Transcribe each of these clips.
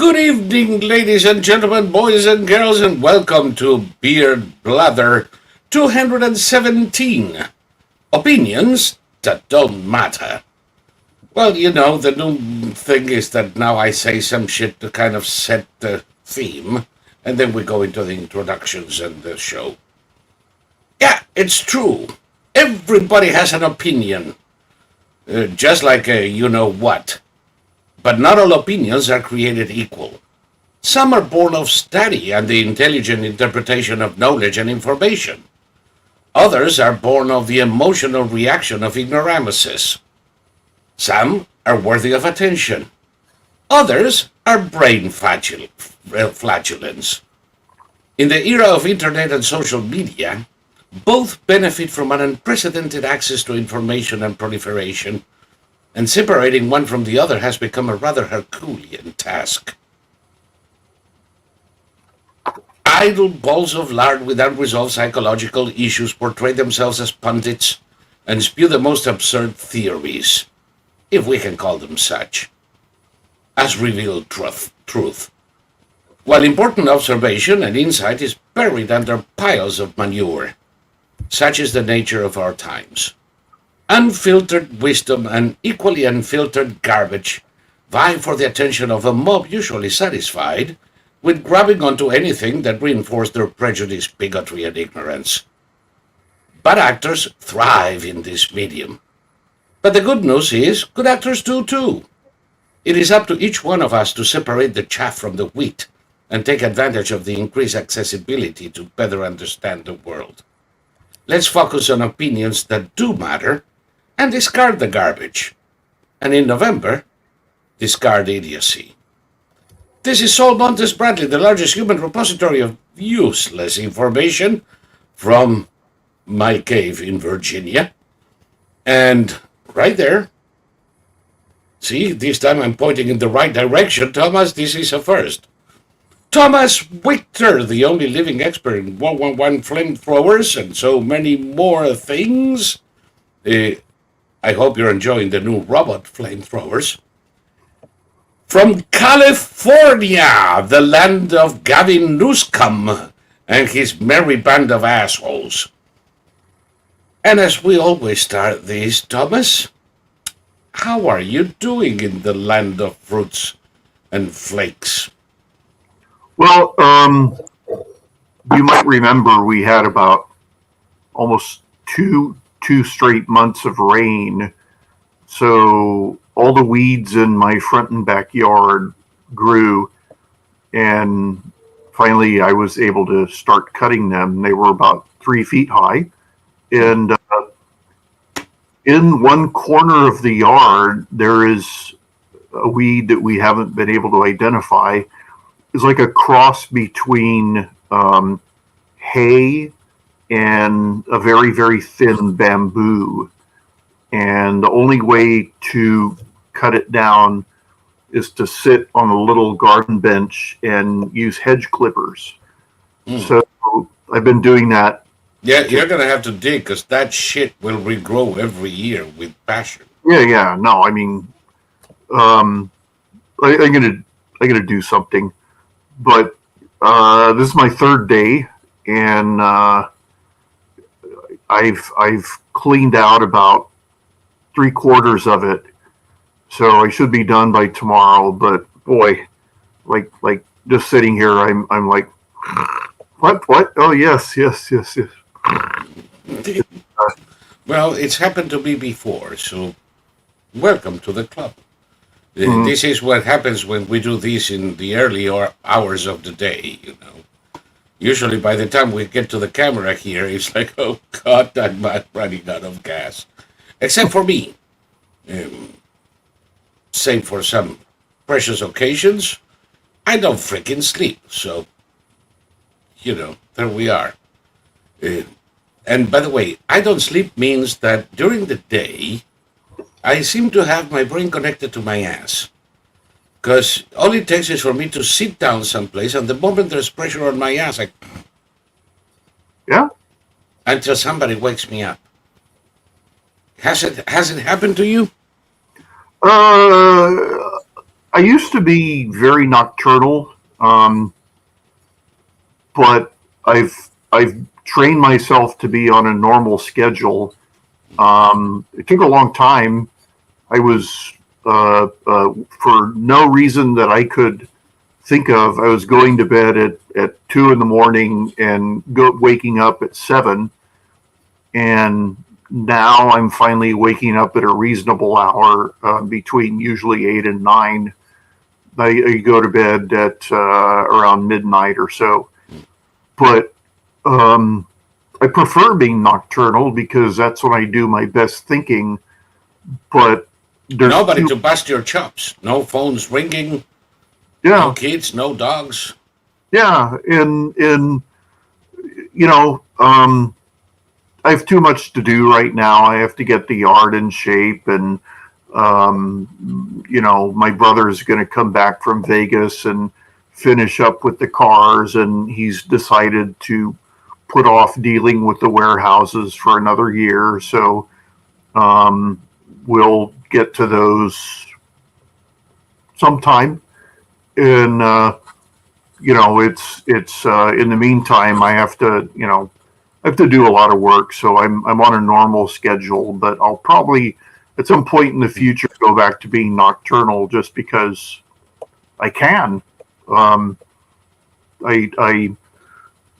Good evening, ladies and gentlemen, boys and girls, and welcome to Beard Blather 217. Opinions that don't matter. Well, you know, the new thing is that now I say some shit to kind of set the theme, and then we go into the introductions and the show. Yeah, it's true. Everybody has an opinion, just like a you know what. But not all opinions are created equal. Some are born of study and the intelligent interpretation of knowledge and information. Others are born of the emotional reaction of ignoramuses. Some are worthy of attention. Others are brain flatulence. In the era of internet and social media, both benefit from an unprecedented access to information and proliferation, and separating one from the other has become a rather Herculean task. Idle balls of lard with unresolved psychological issues portray themselves as pundits and spew the most absurd theories, if we can call them such, as revealed truth, while important observation and insight is buried under piles of manure. Such is the nature of our times. Unfiltered wisdom and equally unfiltered garbage vie for the attention of a mob usually satisfied with grabbing onto anything that reinforced their prejudice, bigotry, and ignorance. Bad actors thrive in this medium. But the good news is, good actors do too. It is up to each one of us to separate the chaff from the wheat and take advantage of the increased accessibility to better understand the world. Let's focus on opinions that do matter and discard the garbage. And in November, discard idiocy. This is Saul Montes Bradley, the largest human repository of useless information from my cave in Virginia. And right there, see, this time I'm pointing in the right direction. Thomas, this is a first. Thomas Victor, the only living expert in 111 flamethrowers and so many more things. I hope you're enjoying the new robot flamethrowers. From California, the land of Gavin Newsom and his merry band of assholes. And as we always start these, Thomas, how are you doing in the land of fruits and flakes? Well, you might remember we had about almost two straight months of rain. So all the weeds in my front and backyard grew, and finally I was able to start cutting them. They were about 3 feet high, and in one corner of the yard there is a weed that we haven't been able to identify. It's like a cross between hay and a very, very thin bamboo. And the only way to cut it down is to sit on a little garden bench and use hedge clippers. So I've been doing that. Yeah, you're going to have to dig because that shit will regrow every year with passion. Yeah. No, I mean, I'm gonna do something. But this is my third day, and I've cleaned out about 3/4 of it, so I should be done by tomorrow. But boy, like just sitting here, I'm like, what? Oh yes. Well, it's happened to me before, so welcome to the club. This is what happens when we do this in the early hours of the day, you know. Usually by the time we get to the camera here, it's like, oh God, I'm running out of gas. Except for me. Save for some precious occasions, I don't freaking sleep. So, you know, there we are. And by the way, I don't sleep means that during the day, I seem to have my brain connected to my ass. Because all it takes is for me to sit down someplace, and the moment there's pressure on my ass, Yeah. Until somebody wakes me up. Has it happened to you? I used to be very nocturnal, but I've trained myself to be on a normal schedule. It took a long time. I was for no reason that I could think of. I was going to bed at 2 in the morning and waking up at 7, and now I'm finally waking up at a reasonable hour, between usually 8 and 9. I go to bed at around midnight or so, but I prefer being nocturnal because that's when I do my best thinking. But there's Nobody to bust your chops. No phones ringing. yeah, No kids. No dogs. yeah, and I have too much to do right now. I have to get the yard in shape, and my brother's going to come back from Vegas and finish up with the cars, and he's decided to put off dealing with the warehouses for another year. So we'll get to those sometime. And it's in the meantime, I have to do a lot of work. So I'm on a normal schedule, but I'll probably at some point in the future go back to being nocturnal just because I can. I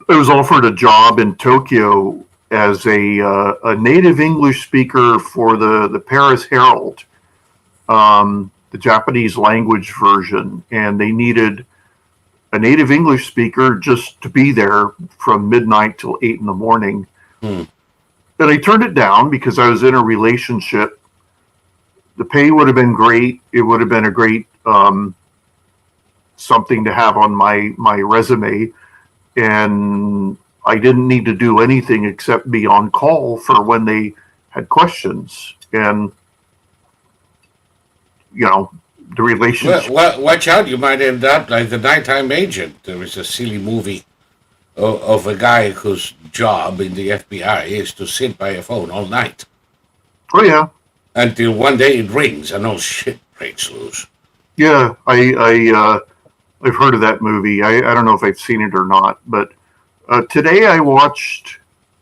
was offered a job in Tokyo as a native English speaker for the Paris Herald, the Japanese language version, and they needed a native English speaker just to be there from midnight till 8 in the morning. And I turned it down because I was in a relationship. The pay would have been great. It would have been a great something to have on my resume. And I didn't need to do anything except be on call for when they had questions. And, the relationship. Well, watch out. You might end up like the Nighttime Agent. There is a silly movie of a guy whose job in the FBI is to sit by a phone all night. Oh, yeah. Until one day it rings and all shit breaks loose. Yeah, I've heard of that movie. I don't know if I've seen it or not, but today I watched.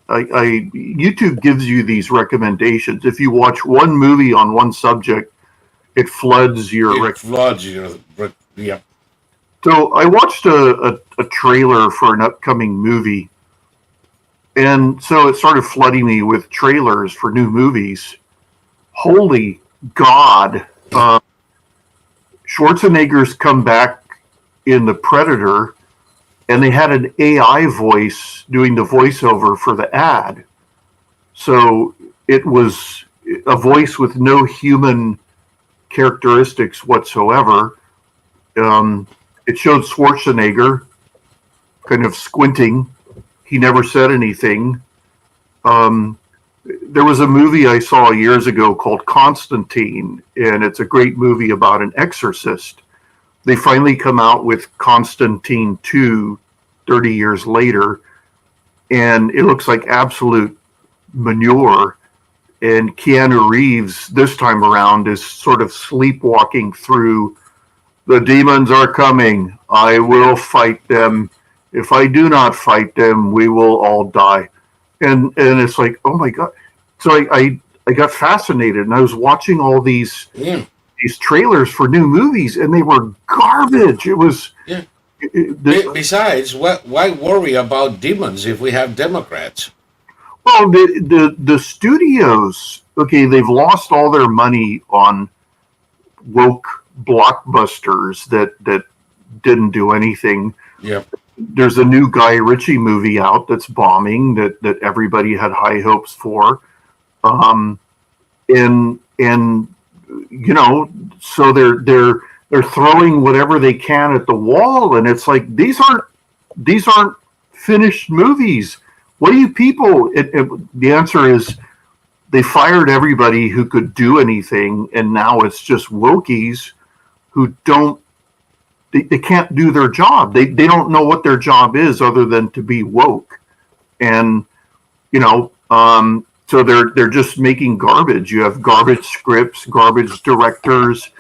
YouTube gives you these recommendations. If you watch one movie on one subject, it floods your. Yeah. So I watched a trailer for an upcoming movie, and so it started flooding me with trailers for new movies. Holy God! Schwarzenegger's come back in The Predator, and they had an AI voice doing the voiceover for the ad. So it was a voice with no human characteristics whatsoever. It showed Schwarzenegger kind of squinting. He never said anything. There was a movie I saw years ago called Constantine, and it's a great movie about an exorcist. They finally come out with Constantine 2 30 years later, and it looks like absolute manure. And Keanu Reeves, this time around, is sort of sleepwalking through, the demons are coming. I will fight them. If I do not fight them, we will all die. And it's like, oh my God. So I got fascinated, and I was watching all these trailers for new movies, and they were garbage. It was. Yeah. Besides, why worry about demons if we have Democrats? Well, the studios, okay, they've lost all their money on woke blockbusters that didn't do anything. Yeah. There's a new Guy Ritchie movie out that's bombing that everybody had high hopes for. So they're throwing whatever they can at the wall, and it's like these aren't finished movies. What do you people? The answer is they fired everybody who could do anything, and now it's just wokies who don't. They can't do their job. They don't know what their job is other than to be woke, and so they're just making garbage. You have garbage scripts, garbage directors,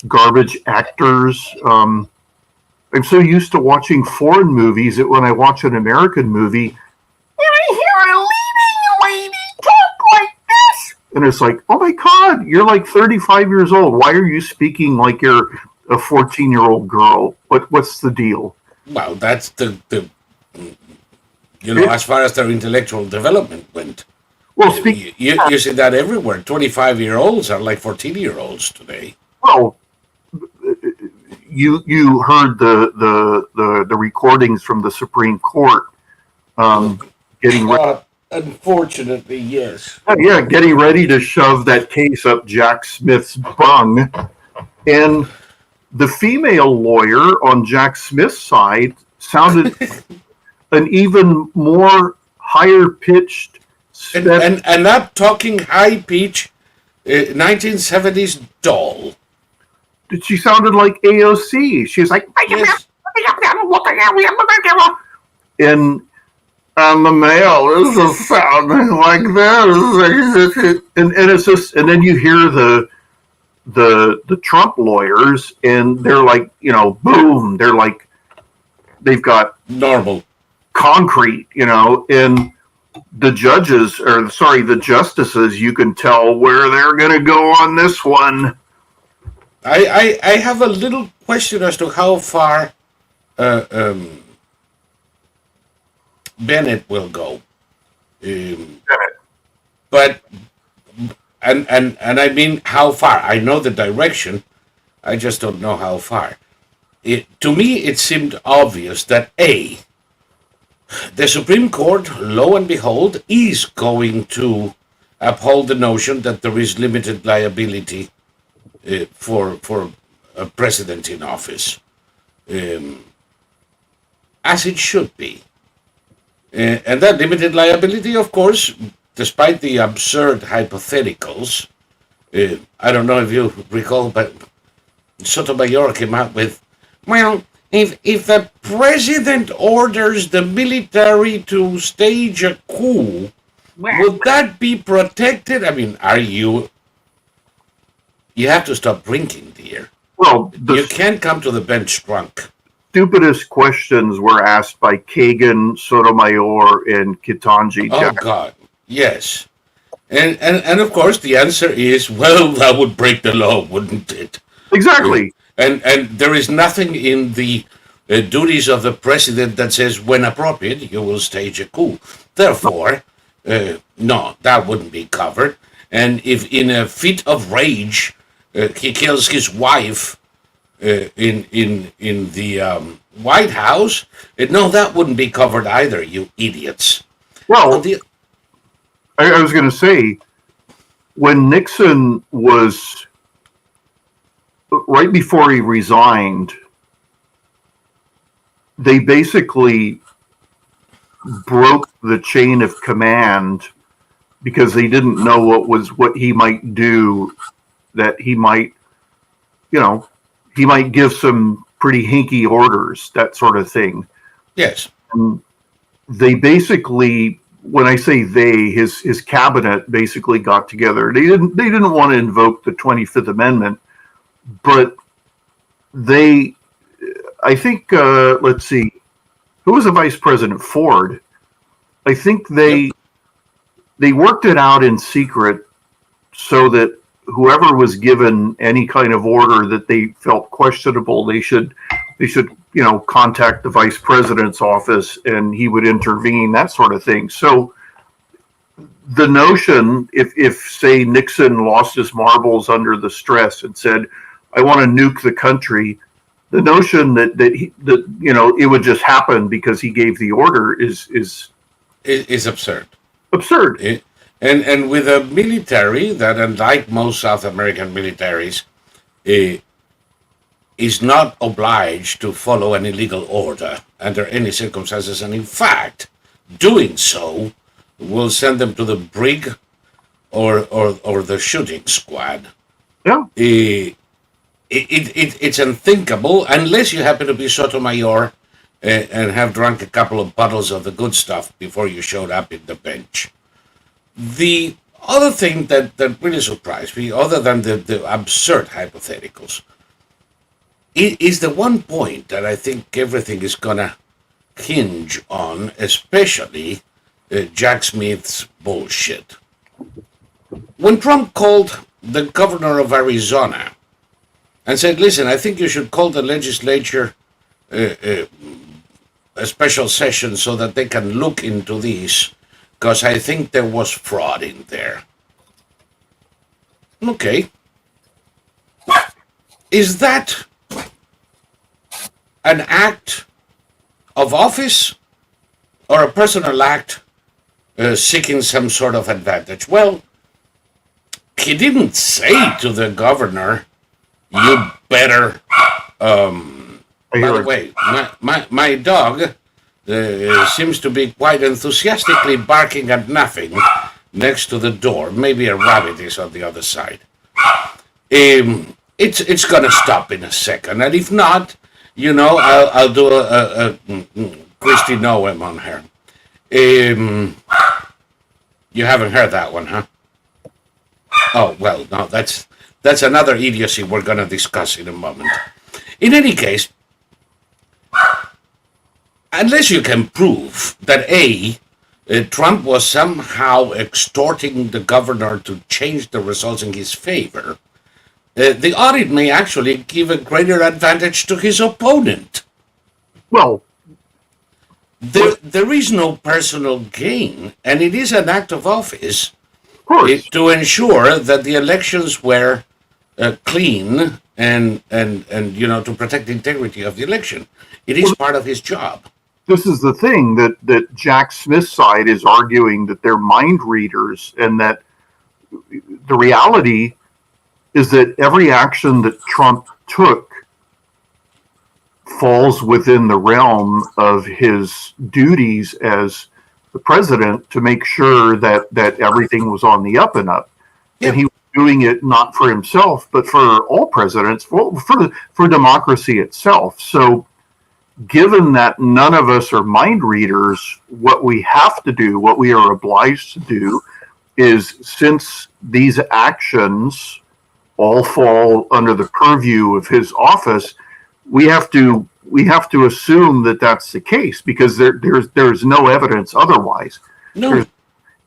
garbage actors. I'm so used to watching foreign movies that when I watch an American movie, I hear a leading lady talk like this. And it's like, oh my God, you're like 35 years old. Why are you speaking like you're a 14-year-old girl? What's the deal? Well, that's the as far as their intellectual development went. Well, speaking, You see that everywhere. 25-year-olds are like 14-year-olds today. well, you heard the recordings from the Supreme Court, getting ready. Unfortunately, yes. Yeah, getting ready to shove that case up Jack Smith's bung. And the female lawyer on Jack Smith's side sounded an even more higher pitched. And not talking high pitch 1970s doll. She sounded like AOC. She was like, Yes. and the male, this is sounding like this. And it's just, and then you hear the Trump lawyers, and they're like, boom, they're like, they've got Normal. concrete, and the judges, or sorry, the justices, you can tell where they're going to go on this one. I have a little question as to how far Bennett will go. But and I mean how far. I know the direction. I just don't know how far. To me, it seemed obvious that the Supreme Court, lo and behold, is going to uphold the notion that there is limited liability for a president in office, as it should be. And that limited liability, of course, despite the absurd hypotheticals, I don't know if you recall, but Sotomayor came out with, well, if the president orders the military to stage a coup, would that be protected? I mean, you have to stop drinking, dear. Well, You can't come to the bench drunk. stupidest questions were asked by Kagan, Sotomayor, and Ketanji Oh, Jackson. God. Yes. And of course, the answer is, well, that would break the law, wouldn't it? Exactly. And there is nothing in the duties of the president that says, when appropriate, you will stage a coup. Therefore, no, that wouldn't be covered. And if in a fit of rage he kills his wife in the White House, no, that wouldn't be covered either. You idiots. Well, The- I was going to say, when Nixon was right before he resigned, they basically broke the chain of command because they didn't know what he might do, that he might give some pretty hinky orders, that sort of thing. yes. They basically, when I say they, his cabinet basically got together. They didn't want to invoke the 25th Amendment, but I think, let's see, who was the vice president? Ford. I think they worked it out in secret so that whoever was given any kind of order that they felt questionable, they should contact the vice president's office and he would intervene, that sort of thing. So the notion, if say Nixon lost his marbles under the stress and said, I want to nuke the country, the notion that it would just happen because he gave the order is Absurd. absurd. And with a military that, unlike most South American militaries, is not obliged to follow an illegal order under any circumstances, and in fact, doing so will send them to the brig or the shooting squad. Yeah. It's unthinkable unless you happen to be Sotomayor and have drunk a couple of bottles of the good stuff before you showed up in the bench. The other thing that really surprised me, other than the absurd hypotheticals, is the one point that I think everything is gonna hinge on, especially Jack Smith's bullshit. When Trump called the governor of Arizona and said, "Listen, I think you should call the legislature uh, uh, a special session so that they can look into this, because I think there was fraud in there." Okay, is that an act of office or a personal act seeking some sort of advantage? Well, he didn't say to the governor, "You better." By the way, my dog seems to be quite enthusiastically barking at nothing next to the door. Maybe a rabbit is on the other side. It's gonna stop in a second, and if not, I'll do a Christy Noem on her. You haven't heard that one, huh? Oh well, no, that's another idiocy we're gonna discuss in a moment. In any case, unless you can prove that Trump was somehow extorting the governor to change the results in his favor, the audit may actually give a greater advantage to his opponent. Well, There is no personal gain, and it is an act of office of course. to ensure that the elections were clean and to protect the integrity of the election. It is part of his job. This is the thing that Jack Smith's side is arguing, that they're mind readers, and that the reality is that every action that Trump took falls within the realm of his duties as the president to make sure that everything was on the up and up. Yeah. And he was doing it not for himself, but for all presidents, for democracy itself. So given that none of us are mind readers, what we have to do, what we are obliged to do, is, since these actions all fall under the purview of his office, we have to assume that that's the case, because there's no evidence otherwise. No.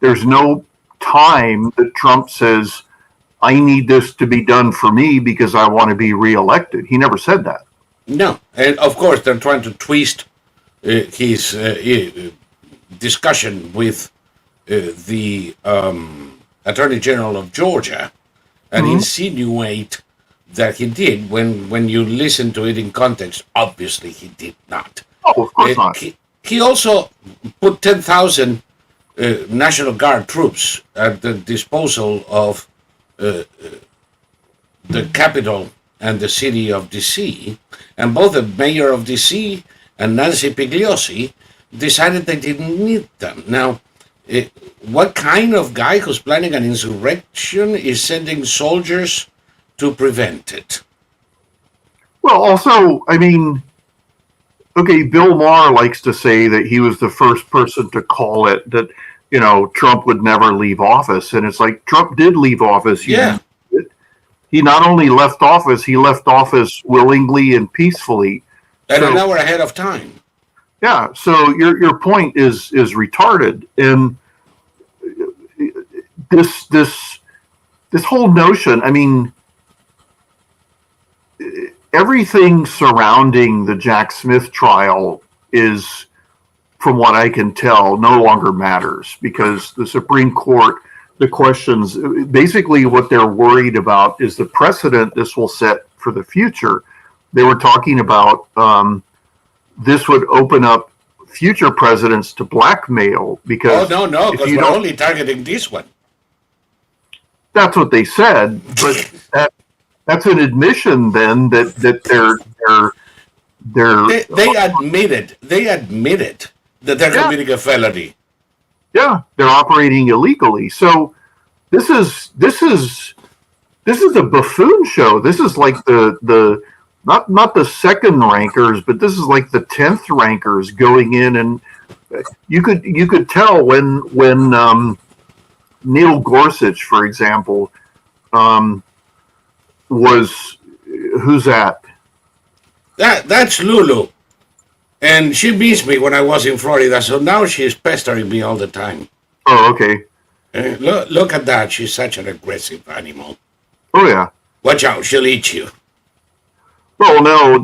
There's no time that Trump says, "I need this to be done for me because I want to be reelected." He never said that. No, and of course they're trying to twist his discussion with the Attorney General of Georgia and insinuate that he did, when you listen to it in context, obviously he did not. Oh, of course not. He also put 10,000 National Guard troops at the disposal of the capital and the city of D.C., and both the mayor of D.C. and Nancy Pigliosi decided they didn't need them. Now, what kind of guy who's planning an insurrection is sending soldiers to prevent it? Well, also, I mean, okay, Bill Maher likes to say that he was the first person to call it, that, Trump would never leave office. And it's like, Trump did leave office. Yeah. He not only left office, he left office willingly and peacefully. And an hour ahead of time. Yeah. So your point is retarded. And this whole notion, I mean, everything surrounding the Jack Smith trial is, from what I can tell, no longer matters, because the Supreme Court, the questions, basically what they're worried about is the precedent this will set for the future. They were talking about this would open up future presidents to blackmail, because no, because we're only targeting this one. That's what they said, but that's an admission then that they admitted that they're committing a felony. Yeah, they're operating illegally. So this is a buffoon show. This is like the not the second rankers, but this is like the 10th rankers going in, and you could tell when Neil Gorsuch, for example, was, who's that? That's Lulu. And she missed me when I was in Florida, so now she's pestering me all the time. Oh, okay. Look at that. She's such an aggressive animal. Oh, yeah. Watch out, she'll eat you. Well, no,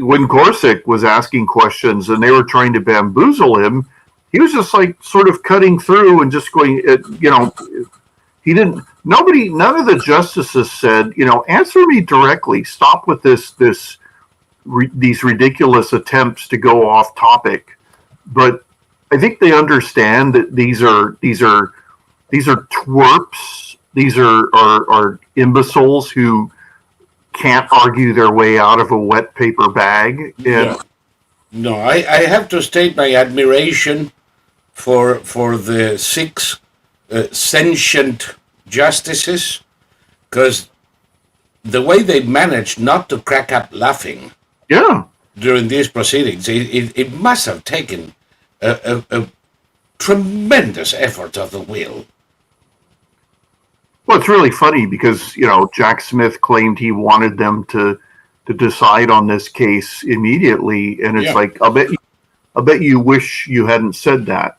when Gorsuch was asking questions and they were trying to bamboozle him, he was just like sort of cutting through and just going, he didn't, nobody, none of the justices said, answer me directly. Stop with these ridiculous attempts to go off topic. But I think they understand that these are twerps. These are imbeciles who can't argue their way out of a wet paper bag. And No, I have to state my admiration for the six sentient justices, because the way they managed not to crack up laughing yeah, during these proceedings, it must have taken a tremendous effort of the will. well, it's really funny because Jack Smith claimed he wanted them to decide on this case immediately, and it's Yeah. like I bet you wish you hadn't said that.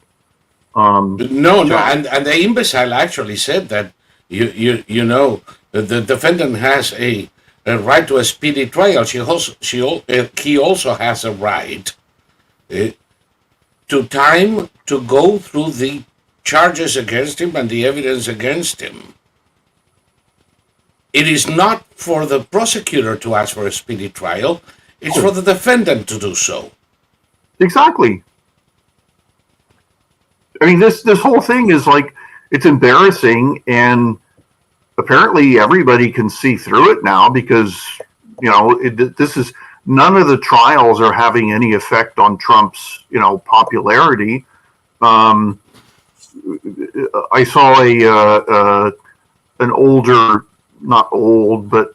No, and the imbecile actually said that the defendant has a right to a speedy trial. He also has a right uh, to time to go through the charges against him and the evidence against him. It is not for the prosecutor to ask for a speedy trial. It's for the defendant to do so. Exactly. I mean, this whole thing is like, it's embarrassing, and apparently everybody can see through it now because this is, none of the trials are having any effect on Trump's popularity. I saw an older, not old, but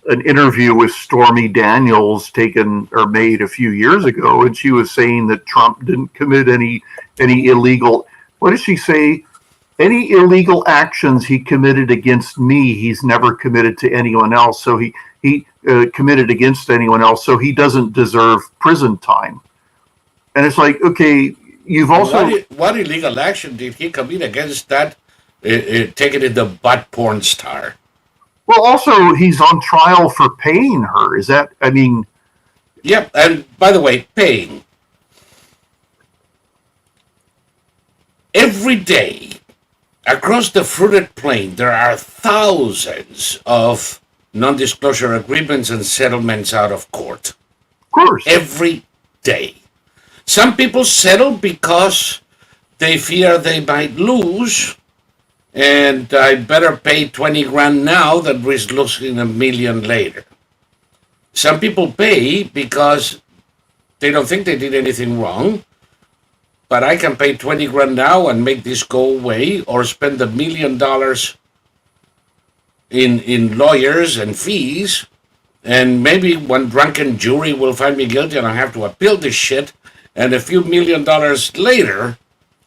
an interview with Stormy Daniels taken or made a few years ago, and she was saying that Trump didn't commit any illegal. What did she say? Any illegal actions he committed against me, he's never committed to anyone else. So he committed against anyone else, so he doesn't deserve prison time. And it's like, okay, you've also What illegal action did he commit against that taking in the butt porn star? well, also he's on trial for paying her. Is that? I mean, Yep, and by the way, paying. Every day across the fruited plain, there are thousands of non disclosure agreements and settlements out of court. of course, Every day. Some people settle because they fear they might lose, and I better pay 20 grand now than risk losing a million later. Some people pay because they don't think they did anything wrong, but I can pay 20 grand now and make this go away, or spend $1 million in lawyers and fees, and maybe one drunken jury will find me guilty and I have to appeal this shit, and a few $1 million later,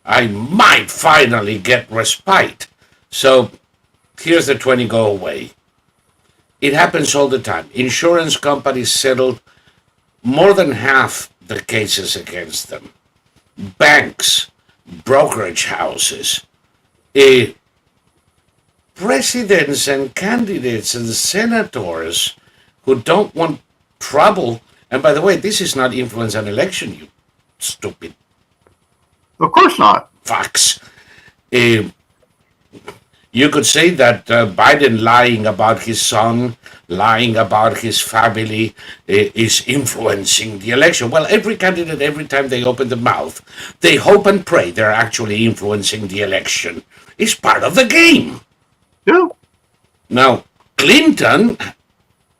I might finally get respite. So here's the 20 go away. It happens all the time. Insurance companies settled more than half the cases against them. Banks, brokerage houses, presidents and candidates and senators who don't want trouble. And by the way, this is not influence an election, you stupid of course not. fucks. You could say that Biden lying about his son, lying about his family, is influencing the election. Well, every candidate, every time they open the mouth, they hope and pray they're actually influencing the election. It's part of the game. Yeah. Now, Clinton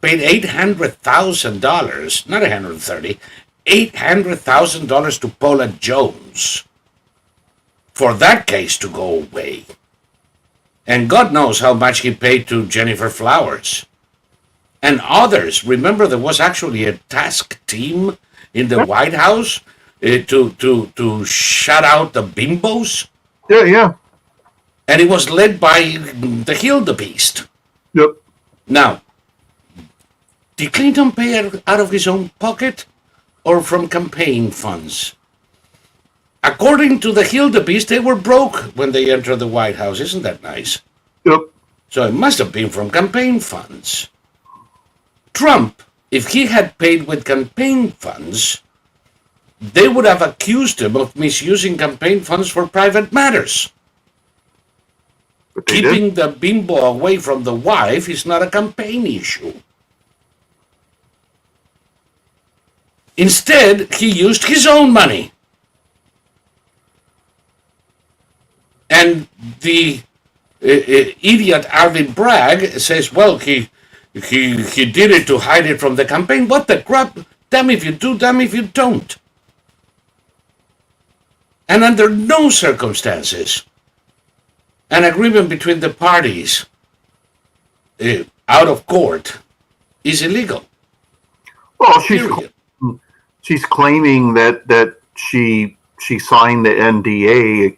paid $800,000, not 130, $800,000 to Paula Jones for that case to go away. And God knows how much he paid to Jennifer Flowers and others. Remember, there was actually a task team in the White House to shut out the bimbos, Yeah, yeah. and it was led by the Hildebeest. Yep. Now, Did Clinton pay out of his own pocket or from campaign funds? According to the Hildebeest, they were broke when they entered the White House. Isn't that nice? Yep. So it must have been from campaign funds. Trump, if he had paid with campaign funds, they would have accused him of misusing campaign funds for private matters. Keeping the bimbo away from the wife is not a campaign issue. Instead, he used his own money. And the idiot Arvin Bragg says, well, he did it to hide it from the campaign. What the crap? Damn if you do, damn if you don't. And under no circumstances, an agreement between the parties out of court is illegal. Well, she's claiming that she signed the NDA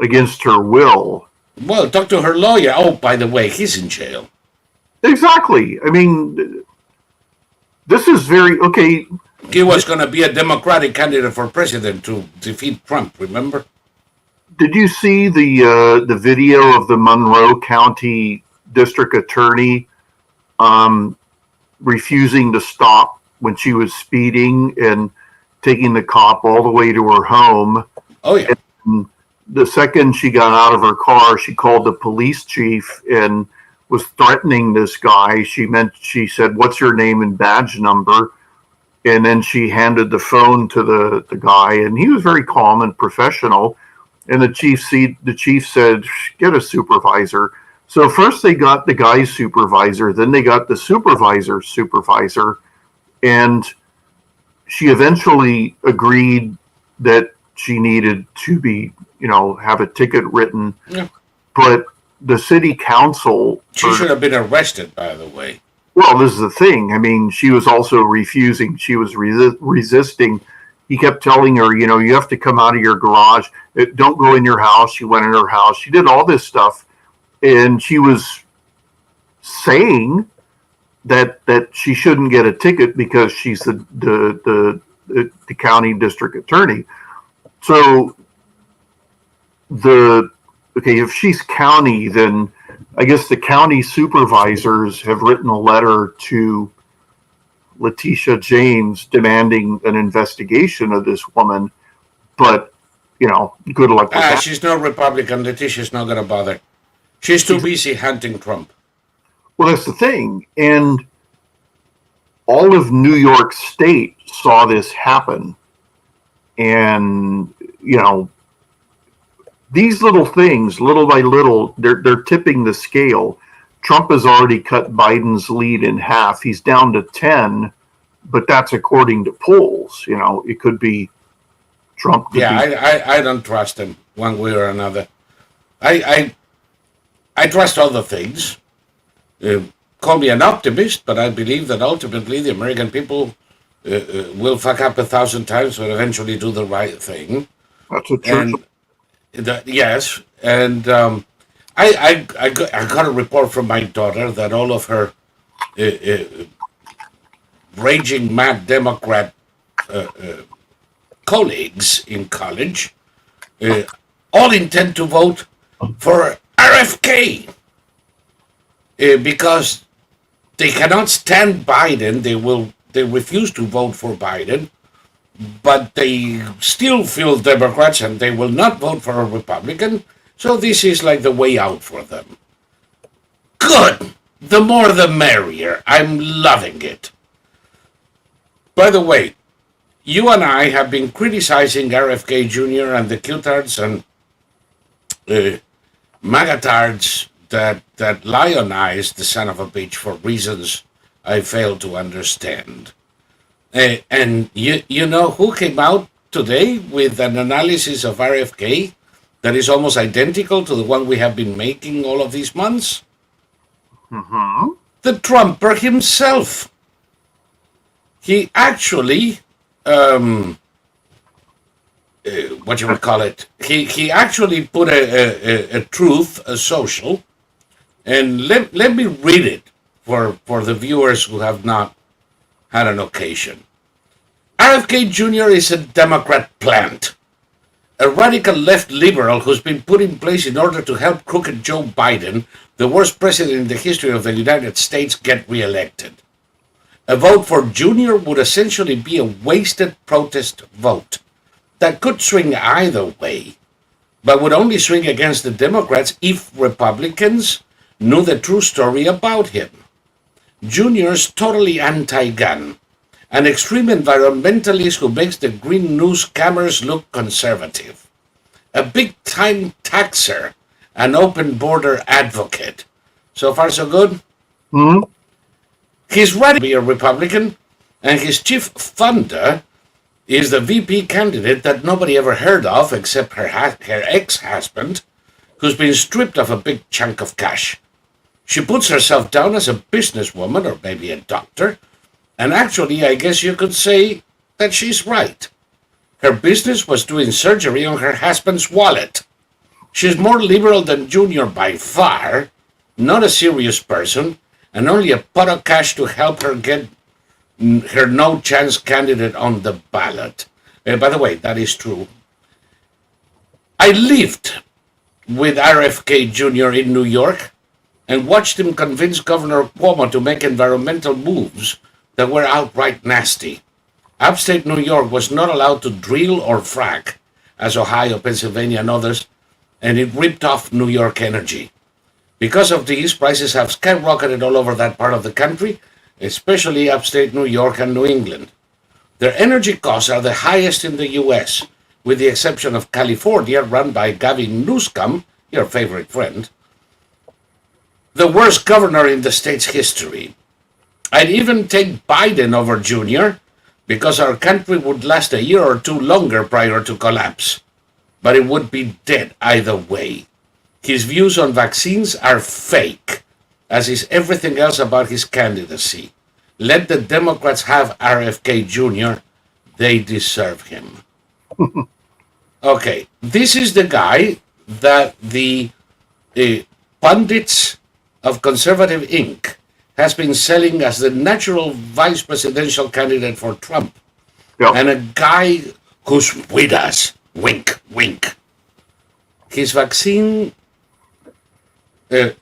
against her will. Well, talk to her lawyer. Oh, by the way, he's in jail. Exactly. I mean, this is very okay. He was going to be a Democratic candidate for president to defeat Trump, remember? Did you see the video of the Monroe County District Attorney refusing to stop when she was speeding and taking the cop all the way to her home? Oh, yeah. And the second she got out of her car, she called the police chief and was threatening this guy. She said, "What's your name and badge number?" And then she handed the phone to the guy, and he was very calm and professional. And the chief said, "Get a supervisor." So first they got the guy's supervisor, then they got the supervisor's supervisor, and she eventually agreed that she needed to be, have a ticket written. Yeah. But the city council... She should have been arrested, by the way. Well, this is the thing. I mean, she was also refusing. She was resisting. He kept telling her, you have to come out of your garage. Don't go in your house. She went in her house. She did all this stuff. And she was saying that she shouldn't get a ticket because she's the county district attorney. So if she's county, then I guess the county supervisors have written a letter to Letitia James demanding an investigation of this woman. But, good luck with that. She's no Republican. Letitia's not going to bother. She's too busy hunting Trump. Well, that's the thing. And all of New York State saw this happen. And, these little things, little by little, they're tipping the scale. Trump has already cut Biden's lead in half. He's down to 10, but that's according to polls. It could be Trump. I don't trust him one way or another. I trust other things. Call me an optimist, but I believe that ultimately the American people will fuck up 1,000 times, but eventually do the right thing. That's a church. Yes, and I got a report from my daughter that all of her raging mad Democrat colleagues in college all intend to vote for RFK because they cannot stand Biden. They refuse to vote for Biden, but they still feel Democrats and they will not vote for a Republican. So this is like the way out for them. Good. The more the merrier. I'm loving it. By the way, you and I have been criticizing RFK Jr. and the Q-tards and MAGA-tards that lionize the son of a bitch for reasons I fail to understand. And you know who came out today with an analysis of RFK that is almost identical to the one we have been making all of these months? Mm-hmm. The Trumper himself. He actually, what you would call it, he actually put a truth, a social, and let me read it for the viewers who have not had an occasion. RFK Jr. is a Democrat plant, a radical left liberal who's been put in place in order to help crooked Joe Biden, the worst president in the history of the United States, get reelected. A vote for Jr. would essentially be a wasted protest vote that could swing either way, but would only swing against the Democrats if Republicans knew the true story about him. Jr.'s totally anti-gun, an extreme environmentalist who makes the green news scammers look conservative, a big-time taxer, an open border advocate. So far, so good? Hmm? He's ready to be a Republican, and his chief funder is the VP candidate that nobody ever heard of except her ex-husband, who's been stripped of a big chunk of cash. She puts herself down as a businesswoman, or maybe a doctor, and actually I guess you could say that she's right. Her business was doing surgery on her husband's wallet. She's more liberal than Junior by far, not a serious person, and only a pot of cash to help her get her no-chance candidate on the ballot. By the way, that is true. I lived with RFK Jr. in New York and watched him convince Governor Cuomo to make environmental moves that were outright nasty. Upstate New York was not allowed to drill or frack, as Ohio, Pennsylvania, and others, and it ripped off New York energy. Because of these, prices have skyrocketed all over that part of the country, especially upstate New York and New England. Their energy costs are the highest in the U.S., with the exception of California, run by Gavin Newsom, your favorite friend, the worst governor in the state's history. I'd even take Biden over Jr., because our country would last a year or two longer prior to collapse, but it would be dead either way. His views on vaccines are fake, as is everything else about his candidacy. Let the Democrats have RFK Jr. They deserve him. Okay, this is the guy that the pundits of Conservative Inc. has been selling as the natural vice presidential candidate for Trump. Yep. And a guy who's with us. Wink, wink. His vaccine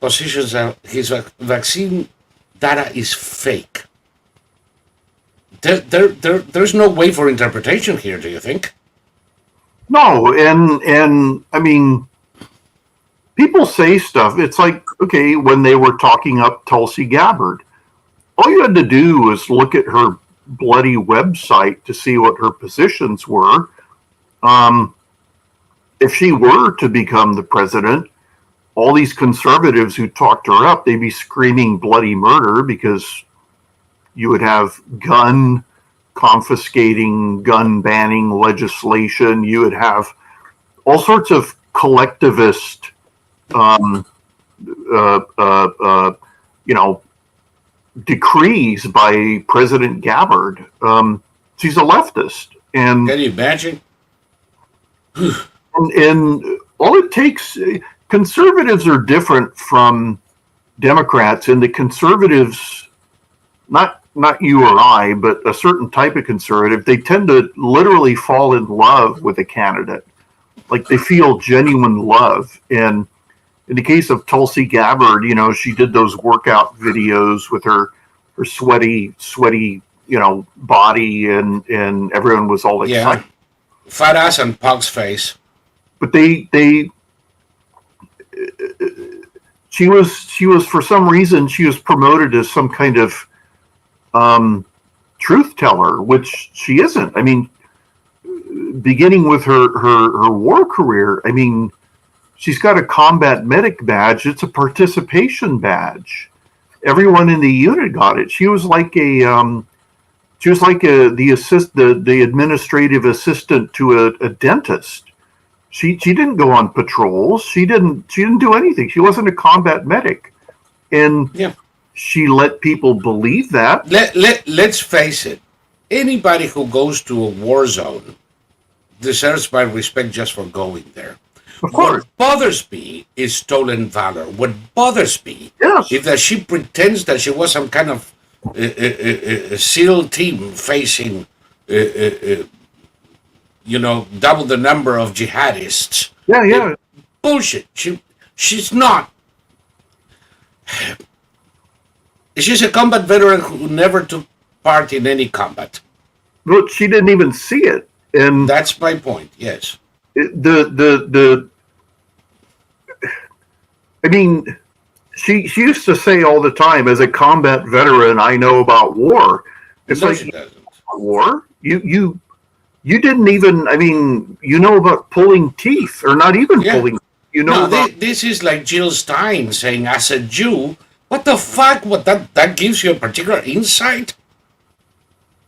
positions are, his vaccine data is fake. There's no way for interpretation here, do you think? No, and I mean, people say stuff. It's like, okay, when they were talking up Tulsi Gabbard, all you had to do was look at her bloody website to see what her positions were. If she were to become the president, all these conservatives who talked her up, they'd be screaming bloody murder because you would have gun confiscating, gun banning legislation. You would have all sorts of collectivist, decrees by President Gabbard. She's a leftist, and can you imagine? and all it takes. Conservatives are different from Democrats, and the conservatives, not you or I, but a certain type of conservative, they tend to literally fall in love with a candidate. Like they feel genuine love. And in the case of Tulsi Gabbard, she did those workout videos with her sweaty, body, and everyone was all excited. Yeah. Fat ass and pug's face. But she was for some reason she was promoted as some kind of truth teller, which she isn't. I mean, beginning with her war career, I mean, she's got a combat medic badge. It's a participation badge. Everyone in the unit got it. She was like the administrative assistant to a dentist. She didn't go on patrols. She didn't do anything. She wasn't a combat medic, and she let people believe that. Let's face it. Anybody who goes to a war zone deserves my respect just for going there. Of course. What bothers me is stolen valor. What bothers me Yes. is that she pretends that she was some kind of a SEAL team facing, double the number of jihadists. Yeah, It, yeah. bullshit. She's not. She's a combat veteran who never took part in any combat. But she didn't even see it. And That's my point. Yes. the I mean, she used to say all the time, as a combat veteran, I know about war. It's No, like, she doesn't. war? You didn't even, I mean, you know about pulling teeth, or not even Yeah. pulling, you know No, about, this is like Jill Stein saying, as a Jew, what the fuck? What that gives you a particular insight?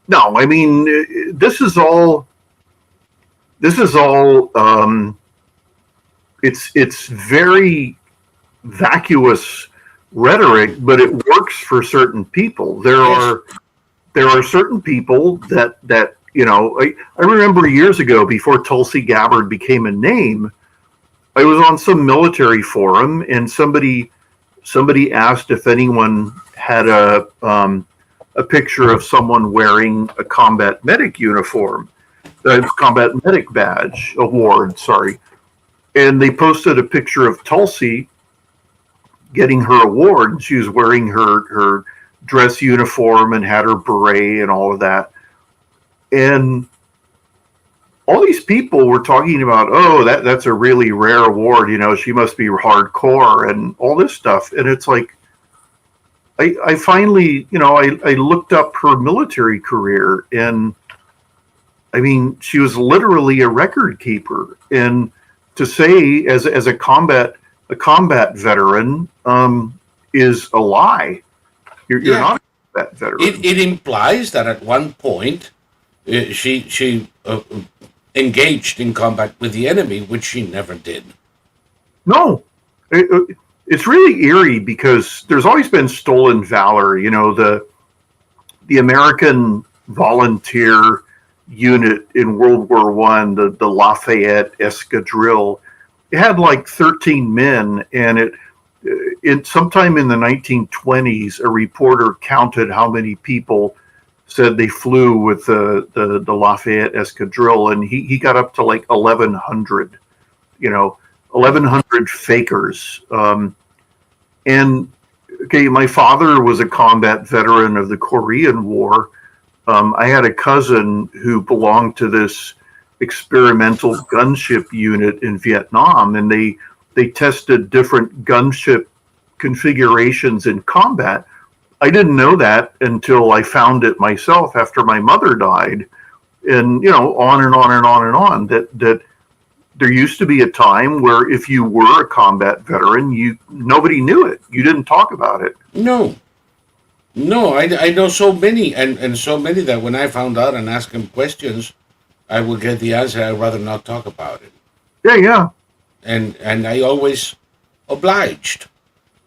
no, I mean, this is all, it's very vacuous rhetoric, but it works for certain people. Yes. There are certain people that I remember years ago, before Tulsi Gabbard became a name, I was on some military forum, and somebody asked if anyone had a picture of someone wearing a combat medic uniform, a combat medic badge award, sorry. And they posted a picture of Tulsi getting her award. She was wearing her dress uniform and had her beret and all of that. And all these people were talking about, oh, that's a really rare award. She must be hardcore and all this stuff. And it's like, I finally, I looked up her military career, and I mean, she was literally a record keeper. And to say as a combat veteran is a lie. You're Yeah. not a combat veteran. It implies that at one point she engaged in combat with the enemy, which she never did. No, it's really eerie, because there's always been stolen valor. The American volunteer unit in World War One, the Lafayette Escadrille, it had like 13 men, and it sometime in the 1920s, a reporter counted how many people said they flew with the Lafayette Escadrille, and he got up to like 1,100. 1,100 fakers. And okay, my father was a combat veteran of the Korean War. I had a cousin who belonged to this experimental gunship unit in Vietnam, and they tested different gunship configurations in combat. I didn't know that until I found it myself after my mother died, and on and on and on and on. That there used to be a time where if you were a combat veteran, nobody knew it. You didn't talk about it. No. I know so many, and so many that when I found out and asked them questions, I would get the answer, I'd rather not talk about it. Yeah. And I always obliged,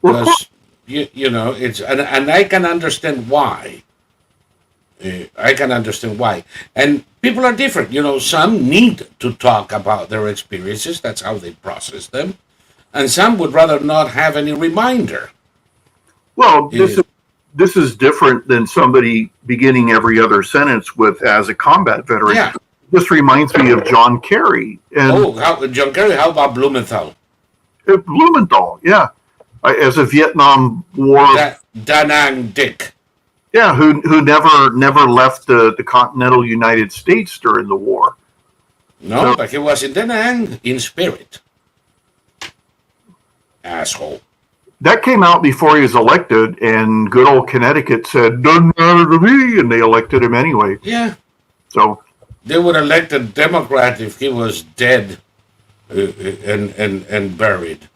Well, of because it's and I can understand why. I can understand why. And people are different. Some need to talk about their experiences. That's how they process them. And some would rather not have any reminder. Well, this is different than somebody beginning every other sentence with, as a combat veteran. Yeah. This reminds me of John Kerry. And John Kerry, how about Blumenthal? Blumenthal, yeah. As a Vietnam War... Da Nang Dick. Yeah, who never left the continental United States during the war. No, but he was in Da Nang in spirit. Asshole. That came out before he was elected, and good old Connecticut said, "Doesn't matter to me," and they elected him anyway. Yeah. So they would elect a Democrat if he was dead and buried.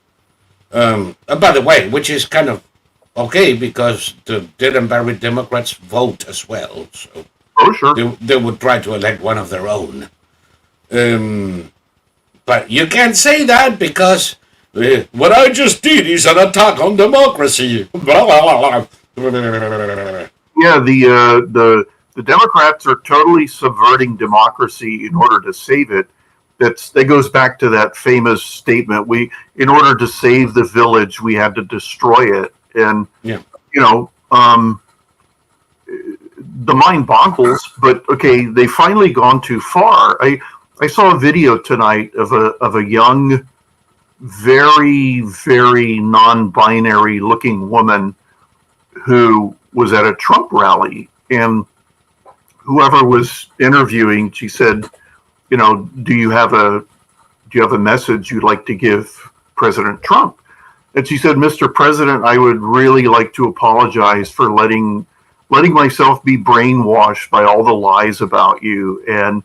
By the way, which is kind of okay, because the dead and buried Democrats vote as well. So sure. They would try to elect one of their own. But you can't say that, because what I just did is an attack on democracy. Blah, blah, blah. Yeah, the Democrats are totally subverting democracy in order to save it. That goes back to that famous statement: in order to save the village, we had to destroy it. And the mind boggles. But okay, they finally gone too far. I saw a video tonight of a young, very very non-binary looking woman who was at a Trump rally, and whoever was interviewing, she said, you know, do you have a message you'd like to give President Trump? And she said, Mr. President, I would really like to apologize for letting myself be brainwashed by all the lies about you. And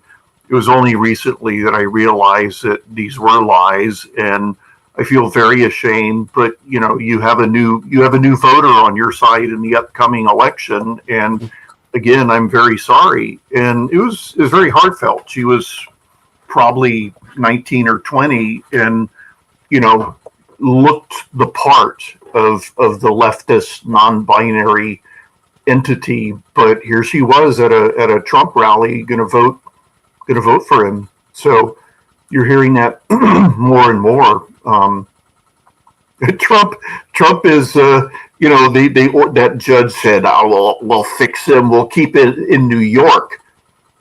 it was only recently that I realized that these were lies, and I feel very ashamed. But you know, you have a new voter on your side in the upcoming election, and again, I'm very sorry. And it was very heartfelt. She was probably 19 or 20, and you know, looked the part of the leftist non-binary entity, but here she was at a Trump rally going to vote for him. So you're hearing that more and more. Trump is you know, that judge said, oh, we'll fix him, we'll keep it in New York.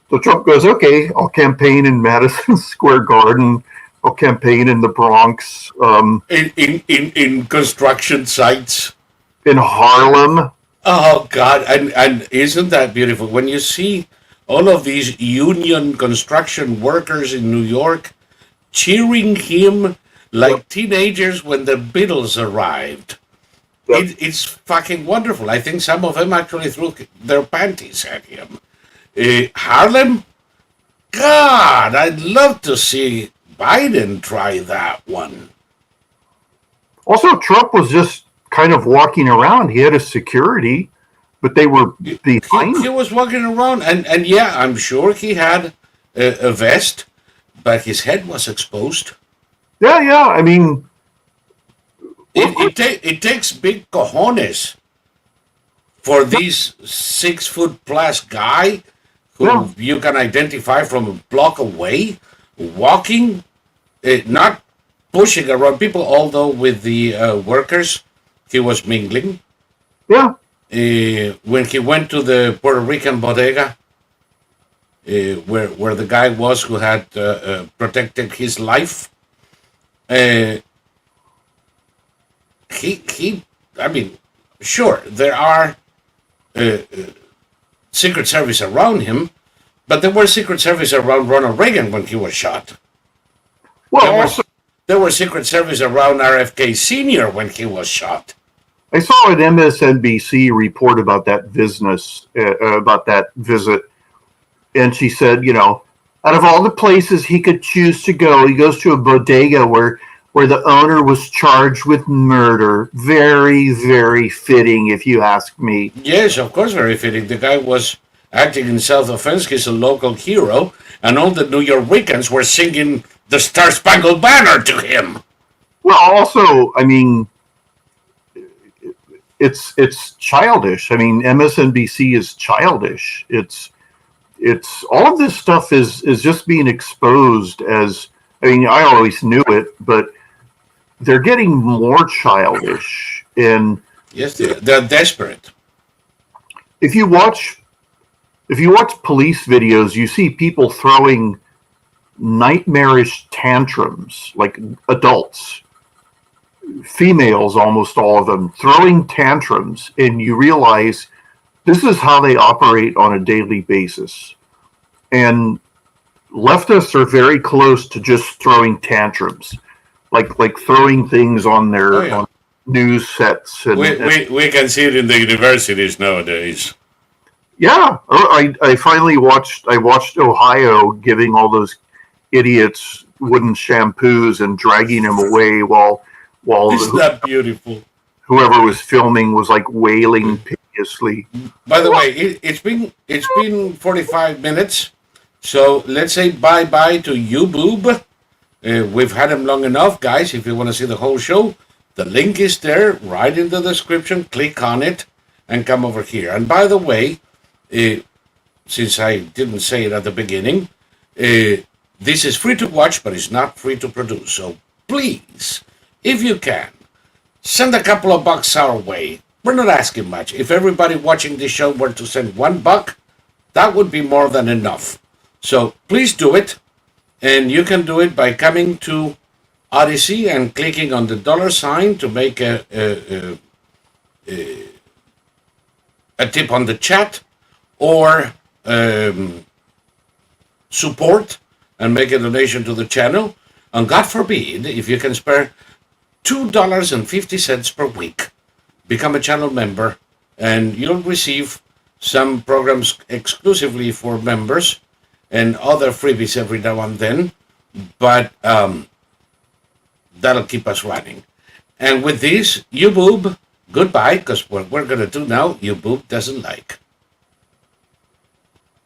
So Trump goes, okay, I'll campaign in Madison Square Garden, I'll campaign in the Bronx, in construction sites, in Harlem. Oh God! And isn't that beautiful when you see all of these union construction workers in New York cheering him like teenagers when the Beatles arrived? It's fucking wonderful. I think some of them actually threw their panties at him. Harlem, God, I'd love to see Biden try that one. Also, Trump was just kind of walking around. He had a security, but they were behind him. He was walking around, and yeah, I'm sure he had a vest, but his head was exposed. Yeah. I mean, it takes big cojones for this 6 foot plus guy who you can identify from a block away, walking, not pushing around people, although with the workers he was mingling. Yeah. When he went to the Puerto Rican bodega, where the guy was who had protected his life, I mean, sure, there are Secret Service around him, but there were Secret Service around Ronald Reagan when he was shot. Well, there were Secret Service around RFK Jr. when he was shot. I saw an MSNBC report about that visit, and she said, you know, out of all the places he could choose to go, he goes to a bodega where the owner was charged with murder. Very, very fitting, if you ask me. Yes, of course, very fitting. The guy was acting in self-defense. He's a local hero, and all the New Yorkers were singing the Star-Spangled Banner to him. Well, also, I mean, it's childish. I mean, MSNBC is childish. It's all of this stuff is just being exposed as. I mean, I always knew it, but they're getting more childish. And yes, they're desperate. If you watch police videos, you see people throwing nightmarish tantrums, like adults, females, almost all of them, throwing tantrums, and you realize this is how they operate on a daily basis. And leftists are very close to just throwing tantrums, like throwing things on their on news sets. And we can see it in the universities nowadays. Yeah, I finally watched Ohio giving all those idiots wooden shampoos and dragging them away while Isn't that beautiful? Whoever was filming was like wailing piteously. By the way, it's been 45 minutes, so let's say bye to you, Boob. We've had him long enough, guys. If you want to see the whole show, the link is there right in the description. Click on it and come over here. And by the way, since I didn't say it at the beginning, this is free to watch, but it's not free to produce. So please, if you can, send a couple of bucks our way. We're not asking much. If everybody watching this show were to send $1, that would be more than enough. So please do it. And you can do it by coming to Odyssey and clicking on the $sign to make a tip on the chat, or support and make a donation to the channel. And God forbid, if you can spare $2.50 per week, become a channel member, and you'll receive some programs exclusively for members and other freebies every now and then. But that'll keep us running. And with this, you boob, goodbye, because what we're going to do now, you boob doesn't like.